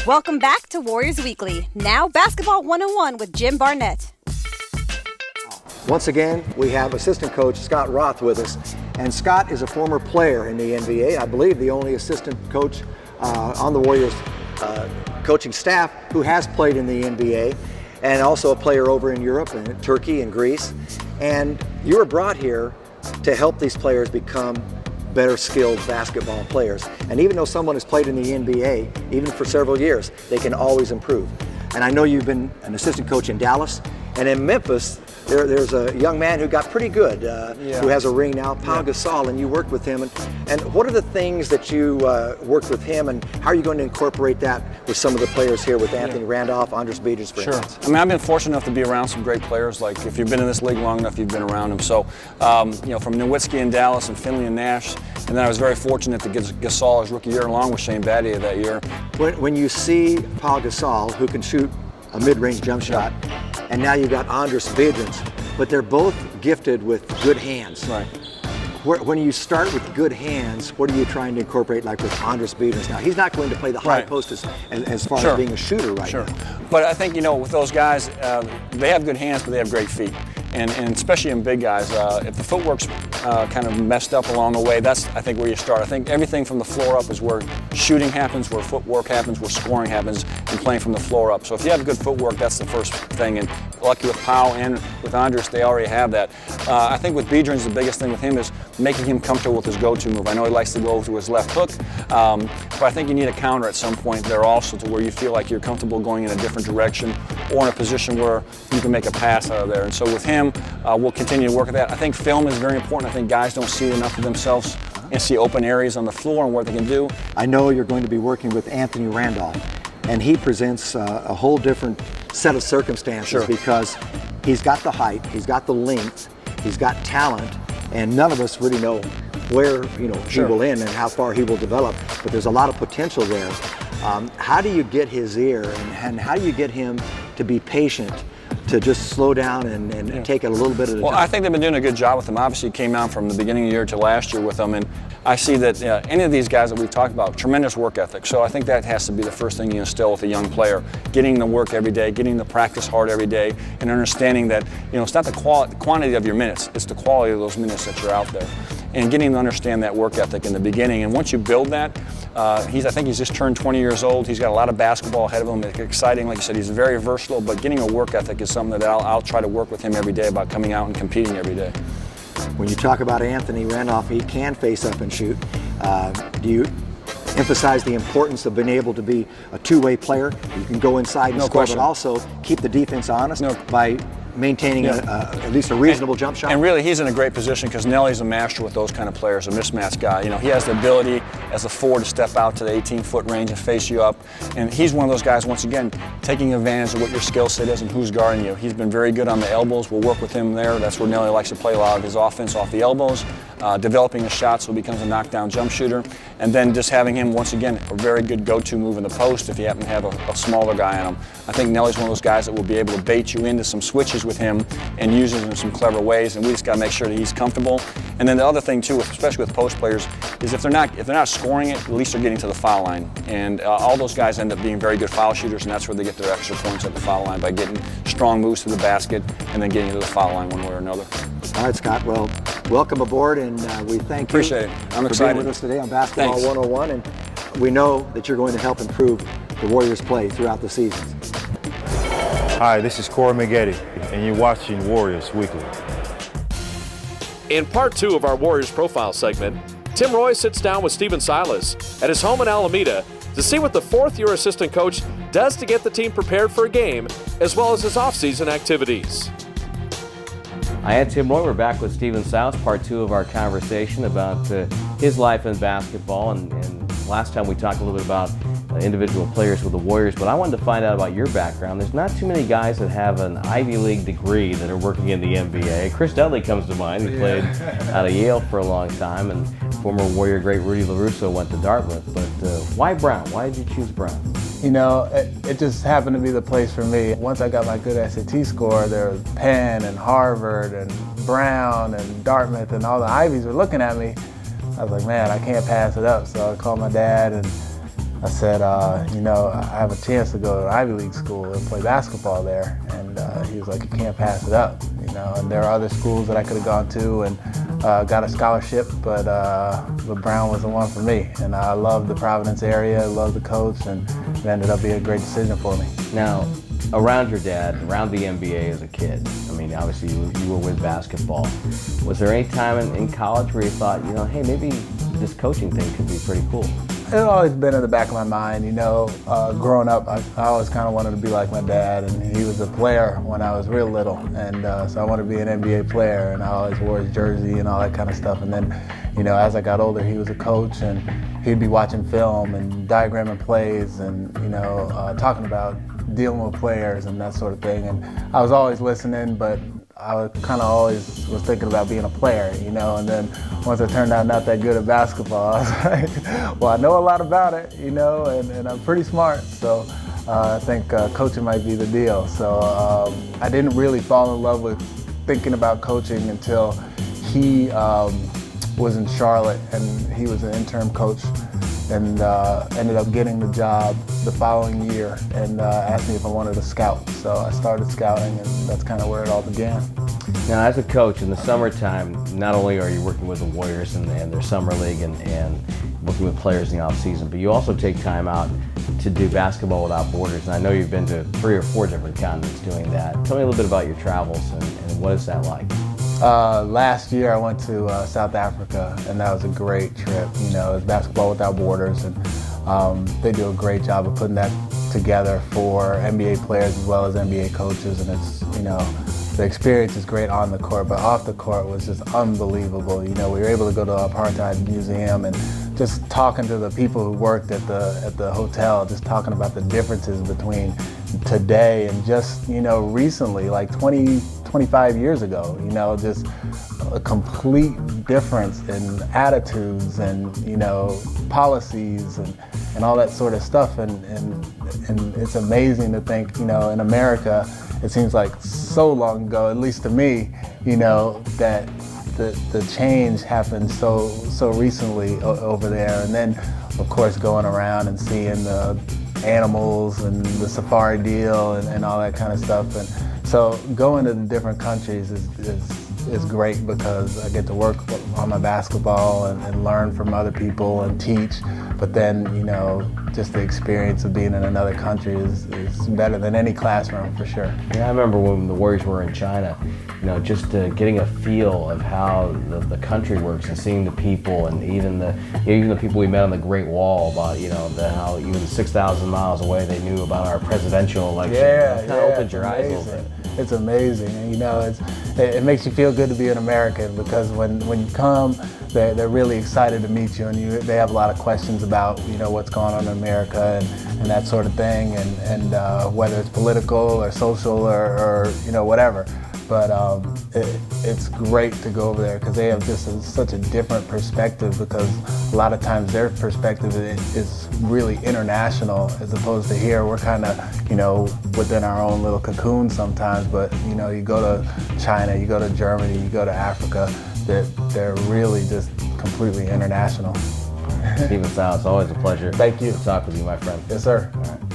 Welcome back to Warriors Weekly. Now Basketball 101 with Jim Barnett. Once again, we have assistant coach Scott Roth with us. And Scott is a former player in the NBA. I believe the only assistant coach on the Warriors coaching staff who has played in the NBA, and also a player over in Europe and Turkey and Greece. And you were brought here to help these players become better skilled basketball players. And even though someone has played in the NBA, even for several years, they can always improve. And I know you've been an assistant coach in Dallas, and in Memphis, there's a young man who got pretty good, who has a ring now, Pau Gasol, and you worked with him. And what are the things that you worked with him, and how are you going to incorporate that with some of the players here with Anthony Randolph, Andres Biedrins, for instance? I mean, I've been fortunate enough to be around some great players. Like, if you've been in this league long enough, you've been around them. So, from Nowitzki in Dallas and Finley and Nash, and then I was very fortunate to get Gasol his rookie year along with Shane Battier that year. When you see Pau Gasol, who can shoot a mid-range jump shot, and now you got Andres Biedrins, but they're both gifted with good hands. Right. When you start with good hands, what are you trying to incorporate, like with Andres Biedrins? Now, he's not going to play the high post as far as being a shooter now. But I think, with those guys, they have good hands, but they have great feet. And especially in big guys, if the footwork's kind of messed up along the way, that's, I think, where you start. I think everything from the floor up is where shooting happens, where footwork happens, where scoring happens, and playing from the floor up. So if you have good footwork, that's the first thing. And lucky with Pau and with Andres, they already have that. I think with Biedrins, the biggest thing with him is making him comfortable with his go-to move. I know he likes to go to his left hook, but I think you need a counter at some point there also, to where you feel like you're comfortable going in a different direction or in a position where you can make a pass out of there. And so with him, we'll continue to work at that. I think film is very important. I think guys don't see enough of themselves and see open areas on the floor and what they can do. I know you're going to be working with Anthony Randolph, and he presents a whole different set of circumstances because he's got the height, he's got the length, he's got talent, and none of us really know where he will end and how far he will develop, but there's a lot of potential there. How do you get his ear, and how do you get him to be patient, to just slow down and take it a little bit at a time? Well, I think they've been doing a good job with him. Obviously, it came out from the beginning of the year to last year with them, and I see that any of these guys that we've talked about, tremendous work ethic. So I think that has to be the first thing you instill with a young player, getting the work every day, getting the practice hard every day, and understanding that it's not the quantity of your minutes, it's the quality of those minutes that you're out there. And getting to understand that work ethic in the beginning. And once you build that, I think he's just turned 20 years old. He's got a lot of basketball ahead of him. It's exciting. Like you said, he's very versatile, but getting a work ethic is something that I'll try to work with him every day about coming out and competing every day. When you talk about Anthony Randolph, he can face up and shoot. Do you emphasize the importance of being able to be a two-way player? You can go inside and score, but also keep the defense honest by maintaining at least a reasonable jump shot. And really, he's in a great position because Nelly's a master with those kind of players, a mismatch guy. He has the ability as a forward to step out to the 18-foot range and face you up. And he's one of those guys, once again, taking advantage of what your skill set is and who's guarding you. He's been very good on the elbows. We'll work with him there. That's where Nelly likes to play a lot of his offense, off the elbows, developing a shot so he becomes a knockdown jump shooter. And then just having him, once again, a very good go-to move in the post if you happen to have a smaller guy on him. I think Nelly's one of those guys that will be able to bait you into some switches with him and use it in some clever ways, and we just got to make sure that he's comfortable. And then the other thing too, especially with post players, is if they're not scoring it, at least they're getting to the foul line. And all those guys end up being very good foul shooters, and that's where they get their extra points at the foul line, by getting strong moves to the basket and then getting to the foul line one way or another. All right, Scott. Well, welcome aboard, and we thank you. Appreciate it. I'm excited for being with us today on Basketball 101, and we know that you're going to help improve the Warriors' play throughout the season. Hi, this is Corey Maggette, and you're watching Warriors Weekly. In part 2 of our Warriors Profile segment, Tim Roy sits down with Stephen Silas at his home in Alameda to see what the fourth-year assistant coach does to get the team prepared for a game, as well as his off-season activities. Hi, I'm Tim Roy. We're back with Stephen Silas, part 2 of our conversation about his life in basketball. And last time we talked a little bit about individual players with the Warriors, but I wanted to find out about your background. There's not too many guys that have an Ivy League degree that are working in the NBA. Chris Dudley comes to mind. He played out of Yale for a long time, and former Warrior great Rudy LaRusso went to Dartmouth. But why Brown? Why did you choose Brown? It just happened to be the place for me. Once I got my good SAT score, there was Penn and Harvard and Brown and Dartmouth and all the Ivies were looking at me. I was like, man, I can't pass it up. So I called my dad and I said, you know, I have a chance to go to an Ivy League school and play basketball there. And he was like, you can't pass it up, you know. And there are other schools that I could have gone to and got a scholarship, but Brown was the one for me. And I love the Providence area, I love the coach, and it ended up being a great decision for me. Now, around your dad, around the NBA as a kid, I mean, obviously you were with basketball. Was there any time in college where you thought, you know, hey, maybe this coaching thing could be pretty cool? It's always been in the back of my mind, you know. Growing up, I always kind of wanted to be like my dad, and he was a player when I was real little, and so I wanted to be an NBA player, and I always wore his jersey and all that kind of stuff. And then, you know, as I got older, he was a coach, and he'd be watching film and diagramming plays, and you know, talking about dealing with players and that sort of thing. And I was always listening, but I kind of always was thinking about being a player, you know. And then once I turned out not that good at basketball, I was like, well, I know a lot about it, you know, and I'm pretty smart. So I think coaching might be the deal. So I didn't really fall in love with thinking about coaching until he was in Charlotte, and he was an interim coach, and ended up getting the job the following year, and asked me if I wanted to scout. So I started scouting, and that's kind of where it all began. Now, as a coach in the summertime, not only are you working with the Warriors and their summer league and working with players in the off season, but you also take time out to do Basketball Without Borders. And I know you've been to 3 or 4 different continents doing that. Tell me a little bit about your travels and what is that like? Last year I went to South Africa, and that was a great trip. You know, it's Basketball Without Borders, and they do a great job of putting that together for NBA players as well as NBA coaches. And it's, you know, the experience is great on the court, but off the court was just unbelievable. You know, we were able to go to the Apartheid Museum and just talking to the people who worked at the hotel, just talking about the differences between today and just, you know, recently, like 25 years ago, you know, just a complete difference in attitudes and, you know, policies and all that sort of stuff. And it's amazing to think, you know, in America, it seems like so long ago, at least to me, you know, that the change happened so recently over there. And then, of course, going around and seeing the animals and the safari deal and all that kind of stuff. And so going to the different countries is great because I get to work on my basketball and learn from other people and teach. But then, you know, just the experience of being in another country is better than any classroom for sure. Yeah, I remember when the Warriors were in China, you know, just getting a feel of how the country works and seeing the people, and even the people we met on the Great Wall about, you know, how even 6,000 miles away they knew about our presidential election. Yeah, it kind of opened your eyes a little bit. It's amazing, and you know, it makes you feel good to be an American, because when you come, they're really excited to meet you, and they have a lot of questions about, you know, what's going on in America and that sort of thing, and whether it's political or social or you know, whatever. But it's great to go over there because they have just such a different perspective, because a lot of times their perspective is really international, as opposed to here we're kind of, you know, within our own little cocoon sometimes. But, you know, you go to China, you go to Germany, you go to Africa, they're really just completely international. Steven Silas, always a pleasure. Thank you. To talk with you, my friend. Yes, sir. All right.